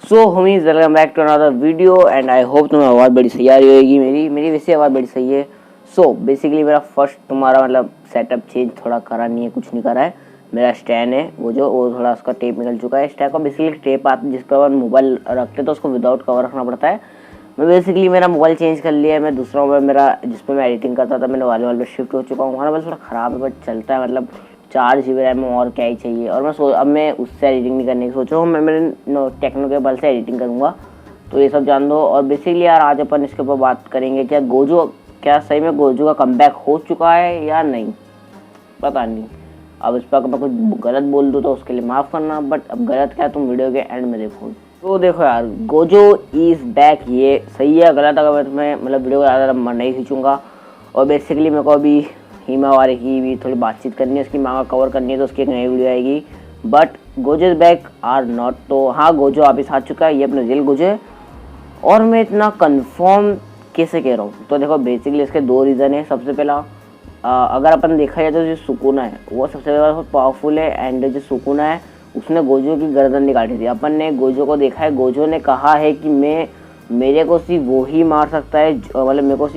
So homies welcome back to another video and I hope तुम्हें आवाज़ बड़ी सही आ रही होगी। मेरी वैसे आवाज़ बड़ी सही है। सो बेसिकली मेरा फर्स्ट तुम्हारा मतलब सेटअप चेंज थोड़ा करा नहीं है, कुछ नहीं करा है। मेरा स्टैंड है वो थोड़ा उसका टेप निकल चुका है। स्टैंड का बेसिकली टेप आता है जिस पर अपन मोबाइल रखते तो उसको विदाउट कवर रखना पड़ता है। मैं बेसिकली मेरा मोबाइल चेंज कर लिया है। मैं दूसरा मोबाइल मेरा जिस पर मैं एडिटिंग करता था मैंने वाले पे शिफ्ट हो चुका हूँ। हमारा मोबाइल थोड़ा ख़राब है बट चलता है, मतलब 4 GB रैम में और क्या ही चाहिए। और अब मैं उससे एडिटिंग नहीं करने की सोच रहा हूँ। मैं मेरे टेक्नो के बल से एडिटिंग करूँगा, तो ये सब जान दो। और बेसिकली यार आज अपन इसके ऊपर बात करेंगे क्या सही में गोजो का कमबैक हो चुका है या नहीं, पता नहीं। अब इस पर अगर मैं कुछ गलत बोल दूँ तो उसके लिए माफ़ करना, बट अब गलत क्या तुम वीडियो के एंड में देखो। तो देखो यार, गोजो इज़ बैक, ये सही है गलत अगर मैं तुम्हें मतलब वीडियो को ज़्यादा लंबा नहीं खींचूंगा। और बेसिकली मेरे को अभी हिमावारी की भी थोड़ी बातचीत करनी है, उसकी मांग कवर करनी है, तो उसकी एक नई वीडियो आएगी। But Gojo is back or not, तो हाँ गोजो वापिस आ चुका है, ये अपने रियल गोजो है। और मैं इतना कंफर्म कैसे कह रहा हूँ, तो देखो बेसिकली इसके 2 रीज़न है। सबसे पहला अगर अपन देखा जाए तो जो सुकुना है वो सबसे ज़्यादा पावरफुल है, एंड जो सुकुना है उसने गोजो की गर्दन निकाली थी। अपन ने गोजो को देखा है, गोजो ने कहा है कि मेरे को सिर्फ वो ही मार सकता है, मतलब मेरे को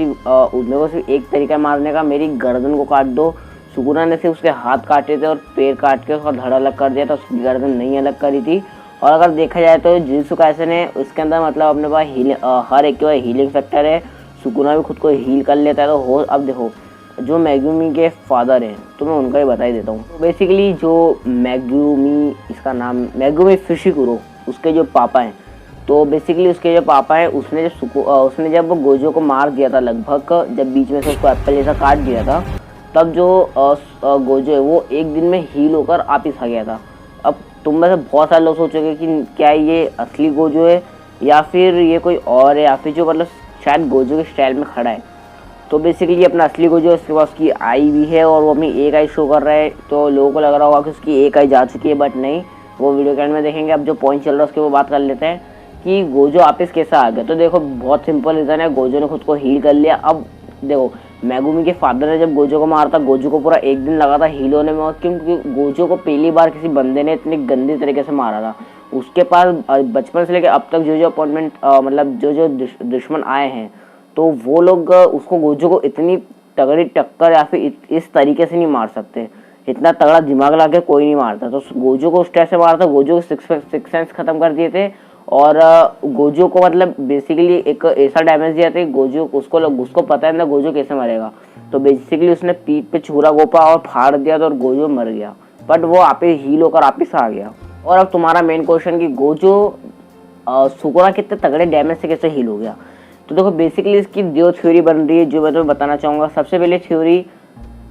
सिर्फ एक तरीका मारने का, मेरी गर्दन को काट दो। सुकुना ने सिर्फ उसके हाथ काटे थे और पैर काट के उसका धड़ अलग कर दिया था, उसकी गर्दन नहीं अलग करी थी। और अगर देखा जाए तो जुजुत्सु काइसेन है उसके अंदर मतलब अपने पास हर एक के पास हीलिंग फैक्टर है। सुकुना भी खुद को हील कर लेता है। तो अब देखो जो मैगुमी के फादर हैं तो मैं उनका ही बता ही देता हूँ। तो बेसिकली जो मैगुमी, इसका नाम मैगुमी फिशिकुरो, उसके जो पापा हैं, तो बेसिकली उसके जो पापा हैं उसने जब गोजो को मार दिया था, लगभग जब बीच में से उसको एप्पल जैसा काट दिया था, तब जो गोजो है वो एक दिन में हील होकर वापिस आ गया था। अब तुम में से बहुत सारे लोग सोचोगे कि क्या ये असली गोजो है या फिर ये कोई और है, या फिर जो मतलब शायद गोजो के स्टाइल में खड़ा है। तो बेसिकली अपना असली गोजो, उसके पास उसकी आई भी है और वो अपनी एक आई शो कर रहा है। तो लोगों को लग रहा होगा कि उसकी एक आई जा चुकी है, बट नहीं, वो वीडियो के एंड में देखेंगे। अब जो पॉइंट चल रहा है उसके वो बात कर लेते हैं कि गोजो वापस कैसे आ गया। तो देखो बहुत सिंपल रीज़न है, गोजो ने खुद को हील कर लिया। अब देखो मैगुमी के फादर ने जब गोजो को मारा था, गोजो को पूरा एक दिन लगा था हील होने में, क्योंकि गोजो को पहली बार किसी बंदे ने इतनी गंदी तरीके से मारा था। उसके पास बचपन से लेकर अब तक जो अपॉइंटमेंट मतलब जो दुश्मन आए हैं, तो वो लोग उसको गोजो को इतनी तगड़ी टक्कर या फिर इस तरीके से नहीं मार सकते। इतना तगड़ा दिमाग लगा के कोई नहीं मारता। तो गोजो को उस टाइप से मारा था, गोजो के सिक्स सेंस खत्म कर दिए थे। और गोजो को मतलब बेसिकली एक ऐसा डैमेज दिया था गोजो उसको पता है ना गोजो कैसे मरेगा। तो बेसिकली उसने पीठ पे छुरा गोपा और फाड़ दिया था और गोजो मर गया। बट वो वापिस हील होकर वापिस आ गया। और अब तुम्हारा मेन क्वेश्चन कि गोजो सुकुना कितने तगड़े डैमेज से कैसे हील हो गया। तो देखो बेसिकली इसकी 2 थ्योरी बन रही है जो मैं तुम्हें बताना चाहूँगा। सबसे पहले थ्योरी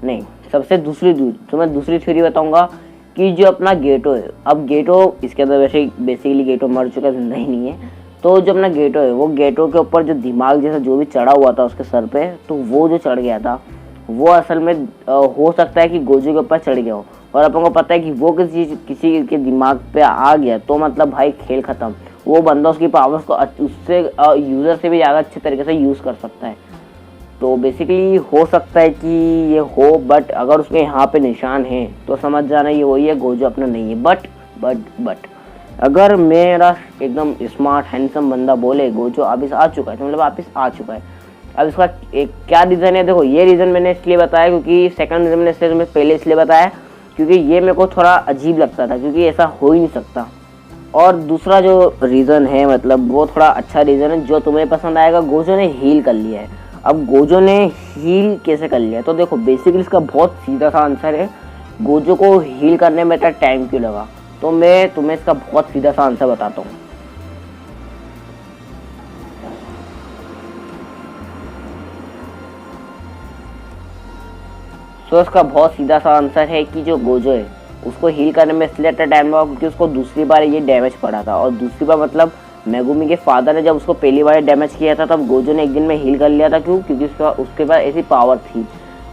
नहीं, सबसे दूसरी थ्योरी बताऊँगा कि जो अपना गेटो है, अब गेटो इसके अंदर वैसे बेसिकली गेटो मर चुका है, जिंदा ही नहीं है। तो जो अपना गेटो है वो गेटो के ऊपर जो दिमाग जैसा जो भी चढ़ा हुआ था उसके सर पे, तो वो जो चढ़ गया था वो असल में हो सकता है कि गोजो के ऊपर चढ़ गया हो। और अपन को पता है कि वो किसी के दिमाग पे आ गया तो मतलब भाई खेल खत्म। वो बंदा उसकी पावर्स को उससे यूज़र से भी ज़्यादा अच्छे तरीके से यूज़ कर सकता है। तो बेसिकली हो सकता है कि ये हो, बट अगर उसके यहाँ पे निशान है तो समझ जाना ये वही है, गोजो अपना नहीं है। बट अगर मेरा एकदम स्मार्ट हैंडसम बंदा बोले गोजो वापिस आ चुका है, तो मतलब वापिस आ चुका है। अब इसका एक क्या रीज़न है, देखो ये रीज़न मैंने इसलिए बताया क्योंकि सेकंड रीज़न मैंने इसलिए पहले इसलिए बताया क्योंकि ये मेरे को थोड़ा अजीब लगता था, क्योंकि ऐसा हो ही नहीं सकता। और दूसरा जो रीज़न है मतलब वो थोड़ा अच्छा रीज़न है जो तुम्हें पसंद आएगा। गोजो ने हील कर लिया है। अब गोजो ने हील कैसे कर लिया, तो देखो बेसिकली इसका बहुत सीधा सा आंसर है, गोजो को हील करने में इतना टाइम क्यों लगा। तो मैं तुम्हें इसका बहुत सीधा सा आंसर बताता हूँ। तो इसका बहुत सीधा सा आंसर है कि जो गोजो है उसको हील करने में इसलिए इतना टाइम लगा क्योंकि उसको दूसरी बार ये डैमेज पड़ा था। और दूसरी बार मतलब मैगुमी के फादर ने जब उसको पहली बार डैमेज किया था तब गोजो ने एक दिन में हील कर लिया था। क्यों? क्योंकि उसके पास ऐसी पावर थी।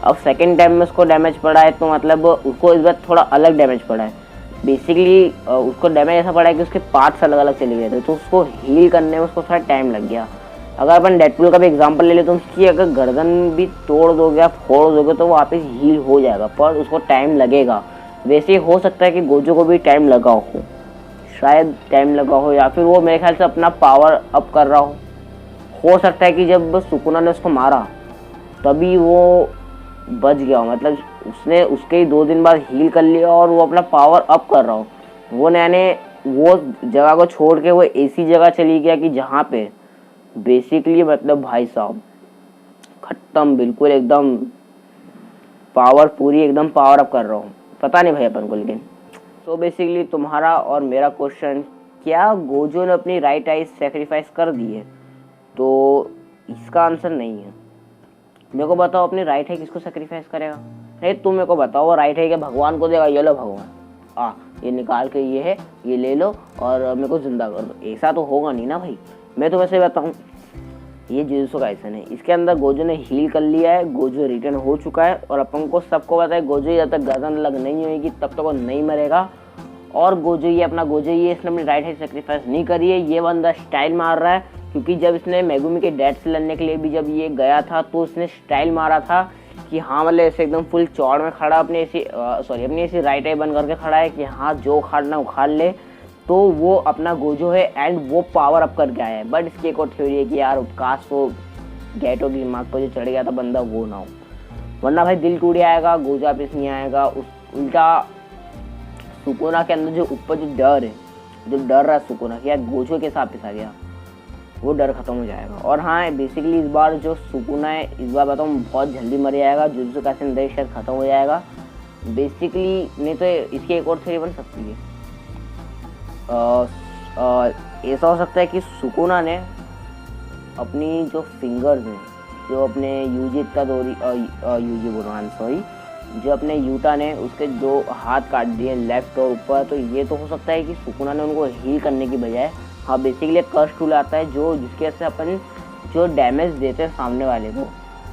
अब सेकंड टाइम में उसको डैमेज पड़ा है तो मतलब उसको इस बार थोड़ा अलग डैमेज पड़ा है। बेसिकली उसको डैमेज ऐसा पड़ा है कि उसके पार्ट्स अलग अलग चले गए थे, तो उसको हील करने में उसको थोड़ा टाइम लग गया। अगर अपन डेडपूल का भी एग्जांपल ले ले तो उसकी अगर गर्दन भी तोड़ दोगे या फोड़ दोगे तो वो वापस हील हो जाएगा, पर उसको टाइम लगेगा। वैसे हो सकता है कि गोजो को भी टाइम लगा हो, शायद टाइम लगा हो, या फिर वो मेरे ख्याल से अपना पावर अप कर रहा हो सकता है कि जब सुकुना ने उसको मारा तभी वो बच गया हो, मतलब उसने उसके ही 2 दिन बाद हील कर लिया और वो अपना पावर अप कर रहा हो। वो मैंने वो जगह को छोड़ के वो ऐसी जगह चली गया कि जहाँ पे बेसिकली मतलब भाई साहब खत्म, बिल्कुल एकदम पावर पूरी एकदम पावर अप कर रहा हूँ। पता नहीं भाई अपन को, लेकिन तो बेसिकली तुम्हारा और मेरा क्वेश्चन, क्या गोजो ने अपनी राइट आई सेक्रीफाइस कर दी है? तो इसका आंसर नहीं है। मेरे को बताओ अपनी राइट है किसको सेक्रीफाइस करेगा? नहीं तुम मेरे को बताओ, वो राइट है क्या भगवान को देगा, ये लो भगवान ये निकाल के ये है, ये ले लो और मेरे को जिंदा कर दो? ऐसा तो होगा नहीं ना भाई। मैं तो वैसे बताऊँ, ये जुजुत्सु काइसन है, इसके अंदर गोजो ने हील कर लिया है, गोजो रिटर्न हो चुका है और अपन को सबको पता है गोजो जब तक गर्दन अलग नहीं होगी तब तक वो नहीं मरेगा। और गोजो ये इसने अपनी राइट हैंड सेक्रीफाइस नहीं करी है, ये बंदा स्टाइल मार रहा है, क्योंकि जब इसने मेगुमी के डैड से लड़ने के लिए भी जब ये गया था तो इसने स्टाइल मारा था कि हाँ मतलब ऐसे एकदम फुल चौड़ में खड़ा, अपनी ऐसी राइट आई बन करके खड़ा है कि हाँ जो उखाड़ना उखाड़ ले। तो वो अपना गोजो है एंड वो पावर अप करके आया है। बट इसकी एक और थ्योरी है कि यार काश वो गेटो की दिमाग पर जो चढ़ गया था बंदा वो ना हो, वरना भाई दिल टूट जाएगा, गोजो वापस नहीं आएगा। उल्टा सुकुना के अंदर जो ऊपर जो डर है, जो डर रहा है सुकुना कि यार गोजो के साथ पिसा गया, वो डर खत्म हो जाएगा। और हाँ बेसिकली इस बार जो सुकुना है, इस बार बताऊँ बहुत जल्दी मर जाएगा, जुजुत्सु काइसेन शायद खत्म हो जाएगा बेसिकली। नहीं तो इसकी एक और थ्योरी बन सकती है, ऐसा हो सकता है कि सुकुना ने अपनी जो फिंगर्स हैं, जो अपने जो अपने यूटा ने उसके जो हाथ काट दिए लेफ्ट और ऊपर, तो ये तो हो सकता है कि सुकुना ने उनको हील करने की बजाय हाँ बेसिकली एक कर्स टूल आता है जो जिसके वजह से अपन जो डैमेज देते हैं सामने वाले को,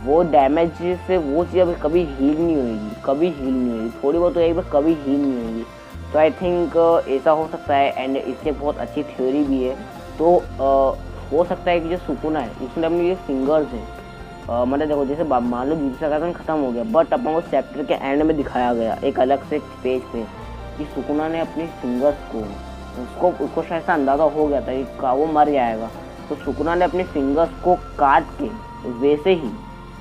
वो डैमेज से वो चीज़ कभी हील नहीं होगी, थोड़ी बहुत तो एक कभी हील नहीं होगी। तो आई थिंक ऐसा हो सकता है एंड इसके बहुत अच्छी थ्योरी भी है। तो हो सकता है कि जो सुकुना है इसमें अपनी ये फिंगर्स है, मतलब देखो जैसे मान लो जुजुत्सु काइसेन खत्म हो गया, बट अपन को चैप्टर के एंड में दिखाया गया एक अलग से पेज पे कि सुकुना ने अपनी फिंगर्स को उसको शायद से अंदाज़ा हो गया था कि वो मर जाएगा, तो सुकुना ने अपनी फिंगर्स को काट के वैसे ही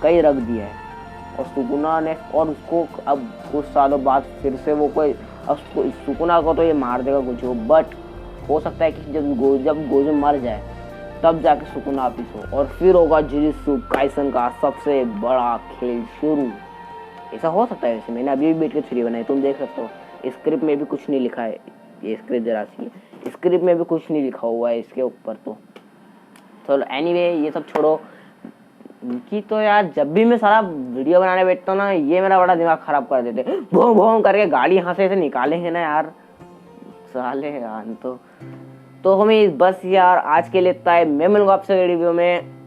कहीं रख दिया है। और सुकुना ने और उसको अब कुछ सालों बाद फिर से वो कोई सुकुना को तो ये मार देगा कुछ हो, बट हो सकता है कि जब गोजो मर जाए तब जाके सुकुना वापिस हो और फिर होगा जुजुत्सु काइसेन का सबसे बड़ा खेल शुरू। ऐसा हो सकता है। वैसे मैंने अभी भी बैठ के थ्योरी बनाई, तुम देख सकते हो। स्क्रिप्ट में भी कुछ नहीं लिखा है, ये स्क्रिप्ट जरा सी स्क्रिप्ट में भी कुछ नहीं लिखा हुआ है इसके ऊपर। तो चलो एनीवे ये सब छोड़ो कि तो यार जब भी मैं सारा वीडियो बनाने बैठता हूँ ना, ये मेरा बड़ा दिमाग खराब कर देते, भों भों करके गाड़ी यहाँ से निकालेंगे ना यार साले यार। तो हमें बस यार आज के लिए इतना है, मैं मिलूंगा आपसे वीडियो में।